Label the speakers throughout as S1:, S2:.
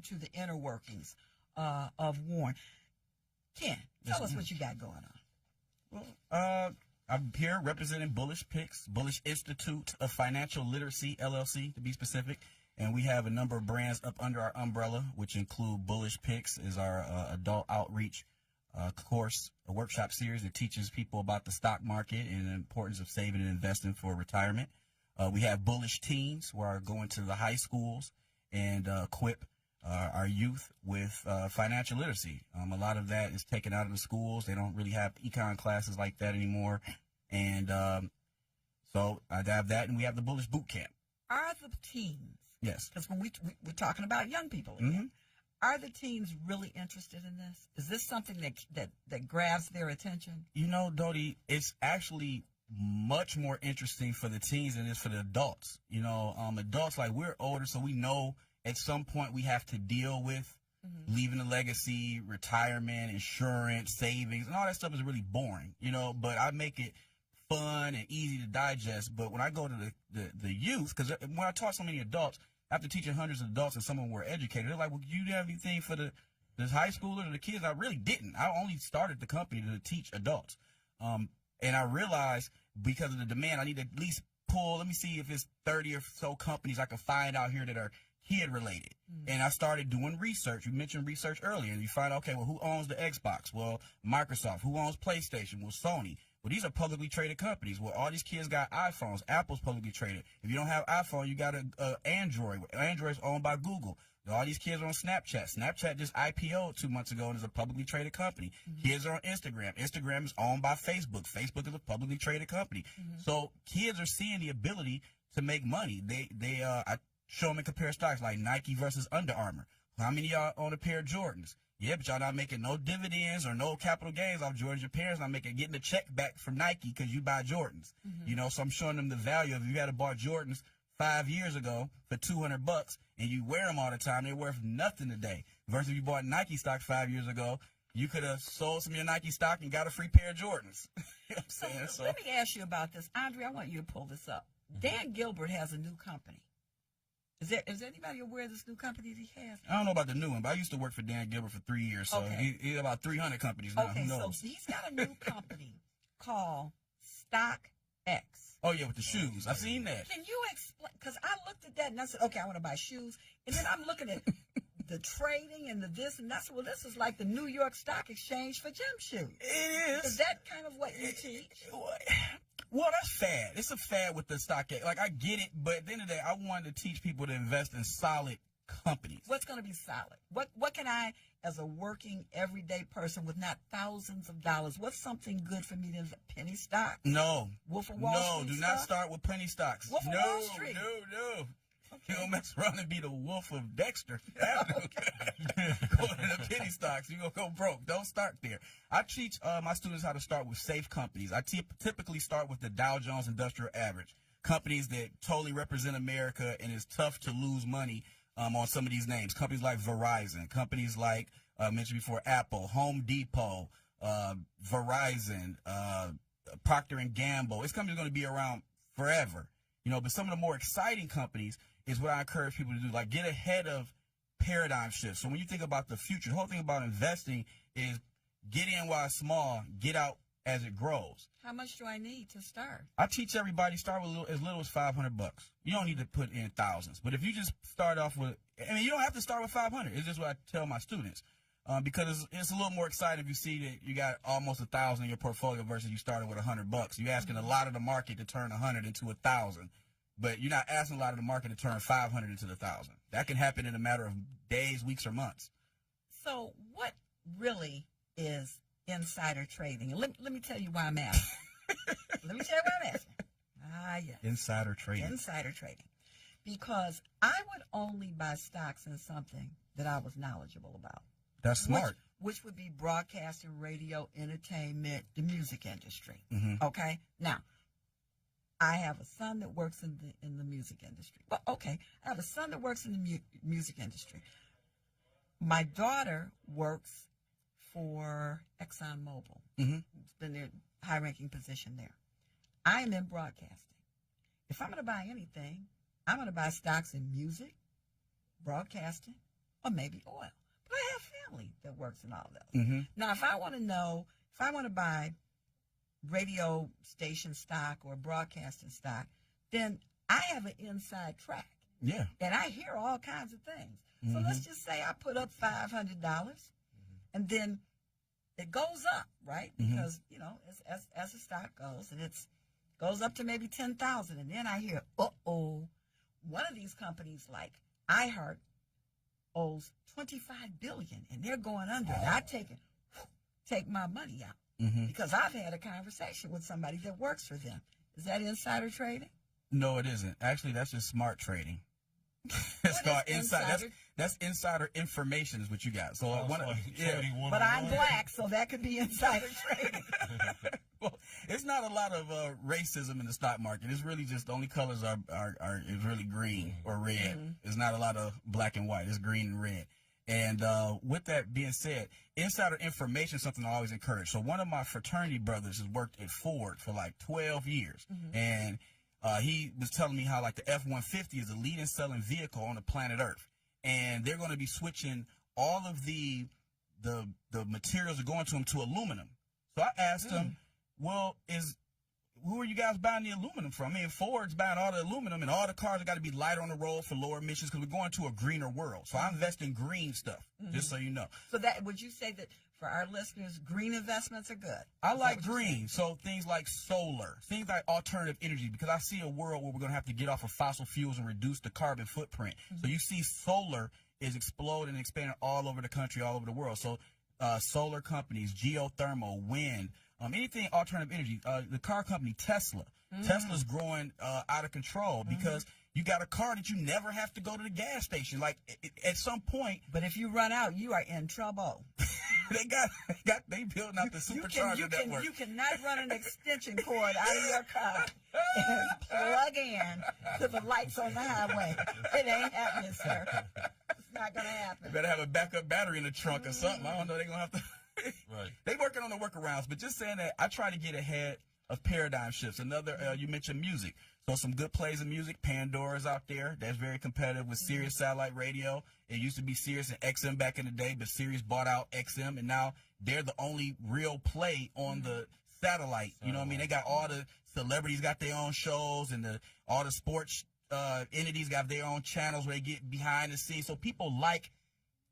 S1: to the inner workings of Warren. Ken, tell us what you got going on.
S2: Well, I'm here representing Bullish Picks, Bullish Institute of Financial Literacy, LLC, to be specific. And we have a number of brands up under our umbrella, which include Bullish Picks is our adult outreach course, a workshop series that teaches people about the stock market and the importance of saving and investing for retirement. We have Bullish Teens, where I go into the high schools and equip our youth with financial literacy. A lot of that is taken out of the schools. They don't really have econ classes like that anymore. And so I have that, and we have the Bullish Boot Camp.
S1: Are the teens?
S2: Yes.
S1: Because when we're talking about young people again, are the teens really interested in this? Is this something that grabs their attention?
S2: You know, Dodie, it's actually much more interesting for the teens than it is for the adults. You know, adults, like, we're older, so we know at some point we have to deal with leaving a legacy, retirement, insurance, savings, and all that stuff is really boring, you know, but I make it fun and easy to digest. But when I go to the youth, because when I talk to so many adults, after teaching hundreds of adults and some of them were educated, they're like, well, you didn't have anything for the high schoolers or the kids? I really didn't. I only started the company to teach adults. And I realized because of the demand, I need to at least pull, let me see if it's 30 or so companies I can find out here that are kid related. And I started doing research. You mentioned research earlier, and you find out, okay, well, who owns the Xbox? Well, Microsoft. Who owns PlayStation? Well, Sony. Well, these are publicly traded companies. Well, all these kids got iPhones. Apple's publicly traded. If you don't have iPhone, you got a Android. Android's owned by Google. All these kids are on Snapchat. Snapchat just IPO'd 2 months ago and is a publicly traded company. Kids are on Instagram. Instagram is owned by Facebook. Facebook is a publicly traded company. So kids are seeing the ability to make money. I show them and compare stocks like Nike versus Under Armour. How many of y'all own a pair of Jordans? Yeah, but y'all not making no dividends or no capital gains off Jordans. Your parents not getting a check back from Nike because you buy Jordans. You know, so I'm showing them the value of, if you had bought Jordans 5 years ago for $200 and you wear them all the time, they're worth nothing today. Versus if you bought Nike stock 5 years ago, you could have sold some of your Nike stock and got a free pair of Jordans. You know what I'm saying? So
S1: let me ask you about this. Andre, I want you to pull this up. Dan Gilbert has a new company. Is anybody aware of this new company that he has?
S2: I don't know about the new one, but I used to work for Dan Gilbert for 3 years, so he about 300 companies now.
S1: Okay, so he's got a new company called StockX.
S2: Oh, yeah, with the shoes. I've seen that.
S1: Can you explain? Because I looked at that and I said, okay, I want to buy shoes. And then I'm looking at the trading and the this and that's. Well, this is like the New York Stock Exchange for gym shoes.
S2: It is.
S1: Is that kind of what you teach?
S2: Well, that's fad. It's a fad with the stock. Like, I get it, but at the end of the day, I wanted to teach people to invest in solid companies.
S1: What's going to be solid? What can I, as a working, everyday person with not thousands of dollars, what's something good for me to invest? Penny stock?
S2: No.
S1: Wolf of Wall Street?
S2: No, do not start with penny stocks.
S1: Wolf of Wall Street?
S2: No. You don't mess around and be the wolf of Dexter. Go into the penny stocks, you're going to go broke. Don't start there. I teach my students how to start with safe companies. I typically start with the Dow Jones Industrial Average. Companies that totally represent America, and it's tough to lose money on some of these names. Companies like Verizon, companies like, mentioned before, Apple, Home Depot, Verizon, Procter & Gamble. This company's going to be around forever. You know, but some of the more exciting companies is what I encourage people to do, like get ahead of paradigm shifts. So when you think about the future, the whole thing about investing is get in while it's small, get out as it grows.
S1: How much do I need to start?
S2: I teach everybody start with as little as $500. You don't need to put in thousands. But if you just start off with, you don't have to start with 500. It's just what I tell my students. Because it's a little more exciting if you see that you got almost 1,000 in your portfolio versus you started with $100. You're asking a lot of the market to turn 100 into 1,000, but you're not asking a lot of the market to turn 500 into 1,000. That can happen in a matter of days, weeks, or months.
S1: So what really is insider trading? And let me tell you why I'm asking. Yes.
S2: Insider trading.
S1: Insider trading. Because I would only buy stocks in something that I was knowledgeable about.
S2: That's smart.
S1: Which would be broadcasting, radio, entertainment, the music industry. Okay? Now, I have a son that works in the music industry. Well, okay. I have a son that works in the music industry. My daughter works for ExxonMobil. It's been their high-ranking position there. I am in broadcasting. If I'm going to buy anything, I'm going to buy stocks in music, broadcasting, or maybe oil. But I have family that works in all those. Now, if I want to buy radio station stock or broadcasting stock, then I have an inside track.
S2: Yeah.
S1: And I hear all kinds of things. So let's just say I put up $500, and then it goes up, right? Because, you know, as the stock goes, and it goes up to maybe 10,000, and then I hear, one of these companies like iHeart owes $25 billion, and they're going under. And I take my money out because I've had a conversation with somebody that works for them. Is that insider trading?
S2: No, it isn't. Actually, that's just smart trading. It's called insider. That's insider information is what you got. So
S1: but I'm black, so that could be insider trading.
S2: Well, it's not a lot of racism in the stock market. It's really just the only colors are is really green or red. It's not a lot of black and white. It's green and red. And with that being said, insider information is something I always encourage. So one of my fraternity brothers has worked at Ford for like 12 years, and he was telling me how like the F-150 is the leading selling vehicle on the planet Earth, and they're going to be switching all of the materials that are going to them to aluminum. So I asked him, well, who are you guys buying the aluminum from? I mean, Ford's buying all the aluminum, and all the cars have got to be lighter on the road for lower emissions because we're going to a greener world. So I invest in green stuff, just so you know.
S1: So that would you say that for our listeners, green investments are good?
S2: I like green. So things like solar, things like alternative energy, because I see a world where we're going to have to get off of fossil fuels and reduce the carbon footprint. So you see solar is exploding and expanding all over the country, all over the world. So solar companies, geothermal, wind, anything alternative energy. The car company Tesla. Tesla's growing out of control because you got a car that you never have to go to the gas station. Like at some point,
S1: but if you run out, you are in trouble.
S2: they building out the supercharger network.
S1: You cannot run an extension cord out of your car and plug in to the lights on the highway. It ain't happening, sir. It's not gonna happen.
S2: You better have a backup battery in the trunk or something. I don't know. They're gonna have to.
S3: Right.
S2: They working on the workarounds, but just saying that I try to get ahead of paradigm shifts. Another, you mentioned music. So some good plays of music. Pandora's out there. That's very competitive with Sirius Satellite Radio. It used to be Sirius and XM back in the day, but Sirius bought out XM, and now they're the only real play on the satellite. You know what I mean? They got all the celebrities got their own shows, and all the sports entities got their own channels where they get behind the scenes. So people like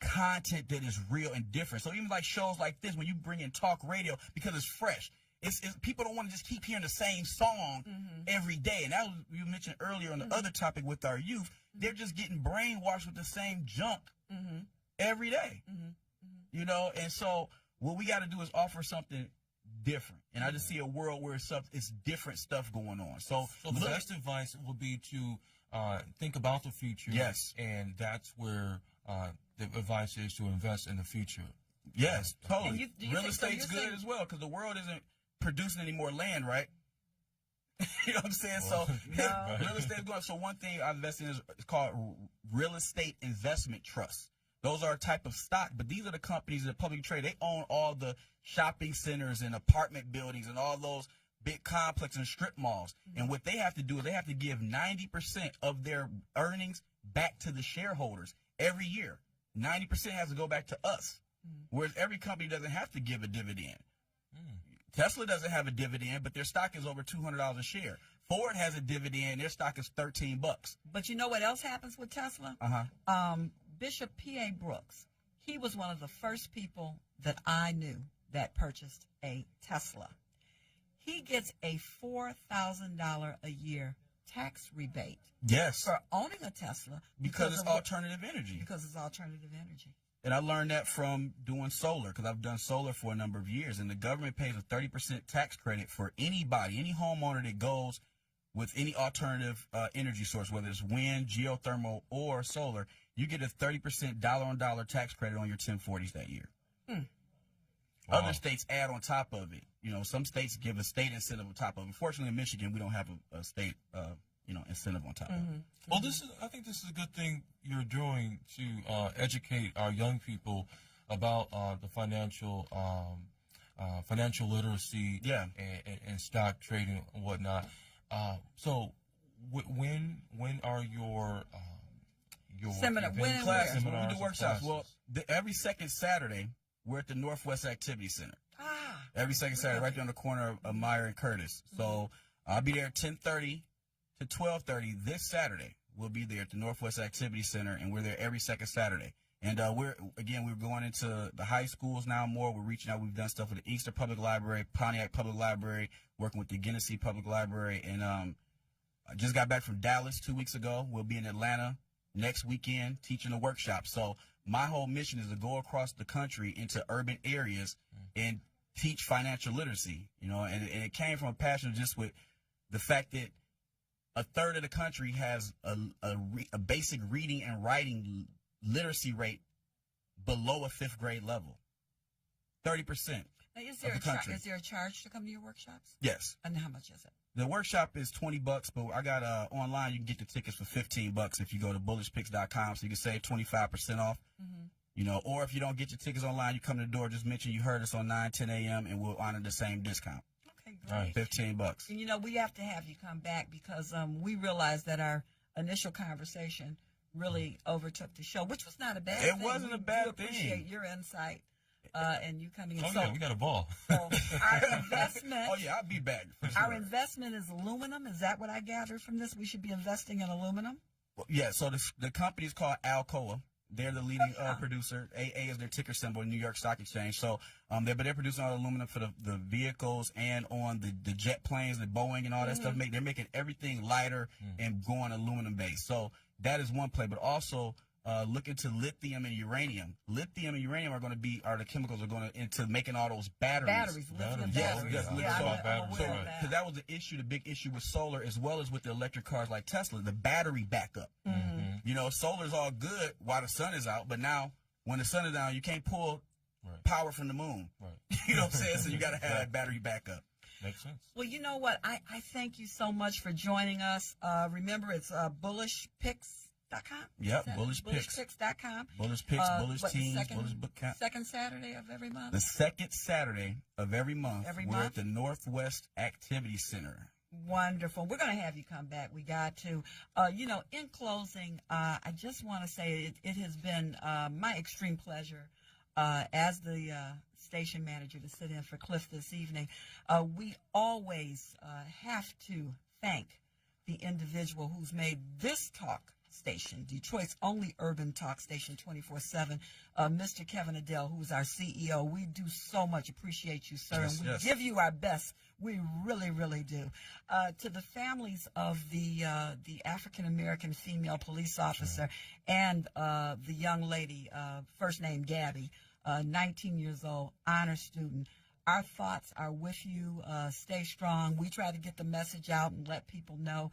S2: content that is real and different. So even like shows like this, when you bring in talk radio, because it's fresh, it's people don't want to just keep hearing the same song every day. And that was, you mentioned earlier on the other topic with our youth, they're just getting brainwashed with the same junk every day. You know, and so what we got to do is offer something different. And I just see a world where it's different stuff going on. So
S3: the best advice would be to think about the future.
S2: Yes.
S3: And that's where the advice is to invest in the future.
S2: Yes, totally. Real
S1: so
S2: estate's good as well, because the world isn't producing any more land, right? You know what I'm saying?
S3: Well,
S2: so real estate's going. So one thing I invest in is called real estate investment trusts. Those are a type of stock, but these are the companies that publicly trade. They own all the shopping centers and apartment buildings and all those big complexes and strip malls. And what they have to do is they have to give 90% of their earnings back to the shareholders every year. 90% has to go back to us, whereas every company doesn't have to give a dividend. Tesla doesn't have a dividend, but their stock is over $200 a share. Ford has a dividend; their stock is $13.
S1: But you know what else happens with Tesla? Bishop P.A. Brooks, he was one of the first people that I knew that purchased a Tesla. He gets a $4,000 a year tax rebate.
S2: Yes.
S1: For owning a Tesla.
S2: Because it's alternative energy.
S1: Because it's alternative energy.
S2: And I learned that from doing solar, because I've done solar for a number of years. And the government pays a 30% tax credit for anybody, any homeowner that goes with any alternative energy source, whether it's wind, geothermal, or solar. You get a 30% dollar-on-dollar tax credit on your 1040s that year.
S3: Wow.
S2: Other states add on top of it. You know, some states give a state incentive on top of it. Unfortunately, in Michigan, we don't have a state, incentive on top of it.
S3: Well, I think this is a good thing you're doing to educate our young people about the financial literacy, and stock trading and whatnot. So when are your your
S1: Seminar.
S3: events,
S1: When and
S2: Classes,
S1: where?
S2: when we
S3: seminars,
S2: do workshops.
S3: classes?
S2: Well, every second Saturday, we're at the Northwest Activity Center.
S1: Ah.
S2: Every second Saturday, right there on the corner of Meyer and Curtis. So I'll be there at 10:30 to 12:30 this Saturday. We'll be there at the Northwest Activity Center, and we're there every second Saturday. And we're going into the high schools now more. We're reaching out. We've done stuff with the Inkster Public Library, Pontiac Public Library, working with the Genesee Public Library, and I just got back from Dallas 2 weeks ago. We'll be in Atlanta next weekend teaching a workshop. So my whole mission is to go across the country into urban areas and teach financial literacy, and it came from a passion just with the fact that a third of the country has a basic reading and writing literacy rate below a 5th grade level. 30%.
S1: Now, is there a charge to come to your workshops?
S2: Yes.
S1: And how much is it?
S2: The workshop is $20, but I got online. You can get the tickets for $15 if you go to bullishpicks.com, so you can save 25% off. Or if you don't get your tickets online, you come to the door. Just mention you heard us on 9:10 a.m. and we'll honor the same discount.
S1: Okay, great.
S2: $15.
S1: And, we have to have you come back because we realized that our initial conversation really overtook the show, which was not a bad thing.
S2: It wasn't a bad thing.
S1: Appreciate your insight and you coming in.
S3: Oh, yeah, we got a ball.
S1: So our investment.
S2: Oh, yeah, I'll be back. For sure.
S1: Our investment is aluminum. Is that what I gathered from this? We should be investing in aluminum?
S2: Well, yeah, so the company is called Alcoa. They're the leading producer. AA is their ticker symbol in New York Stock Exchange. So they're producing all the aluminum for the vehicles and on the jet planes, the Boeing and all that stuff. They're making everything lighter and going aluminum based. So that is one play. But also look into lithium and uranium. Lithium and uranium are the chemicals are going into making all those batteries.
S1: Lithium
S2: Yes,
S1: batteries.
S2: yes,
S1: I'm
S2: so
S1: aware of that.
S2: because that was the issue, the big issue with solar, as well as with the electric cars like Tesla, the battery backup. Solar's all good while the sun is out, but now when the sun is down, you can't pull power from the moon.
S3: Right.
S2: You know what I'm saying? So you got to have that battery backup.
S3: Makes sense.
S1: Well, you know what? I thank you so much for joining us. Remember, it's bullishpicks.com?
S2: Yep, Bullish Picks.
S1: Bullishpicks.com.
S2: Bullish Picks, Bullish
S1: what,
S2: Teams, Bullish Book Camp.
S1: Second Saturday of every month?
S2: The second Saturday of every month, we're
S1: month?
S2: at the Northwest Activity Center.
S1: Wonderful. We're going to have you come back. We got to. In closing, I just want to say it has been my extreme pleasure as the station manager to sit in for Cliff this evening. We always have to thank the individual who's made this talk station, Detroit's only urban talk station 24/7, Mr. Kevin Adele, who's our CEO. We do so much appreciate you, sir, and we give you our best. We really, really do. To the families of the African-American female police officer and the young lady, first name Gabby, 19 years old, honor student, our thoughts are with you. Stay strong. We try to get the message out and let people know.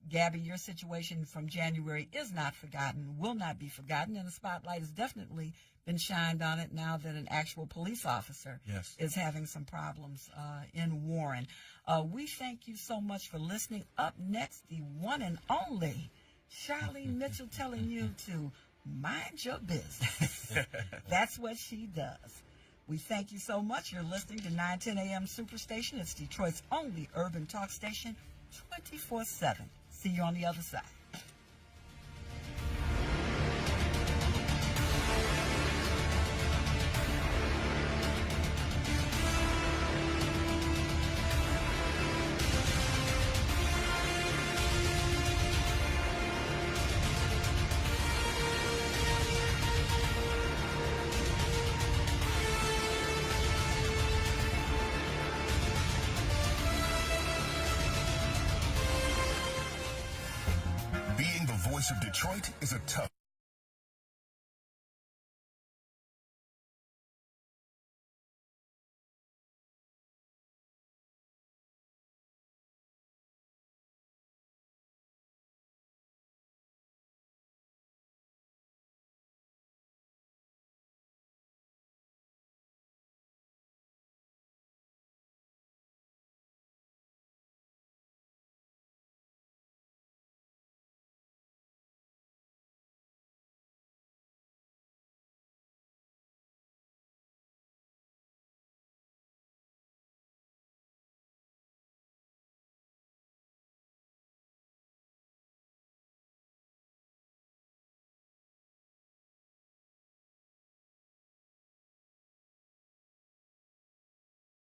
S1: Gabby, your situation from January is not forgotten, will not be forgotten, and the spotlight has definitely been shined on it now that an actual police officer is having some problems in Warren. We thank you so much for listening. Up next, the one and only Charlene Mitchell telling you to mind your business. That's what she does. We thank you so much. You're listening to 910 AM Superstation. It's Detroit's only urban talk station, 24/7. See you on the other side.
S4: Being the voice of Detroit is a tough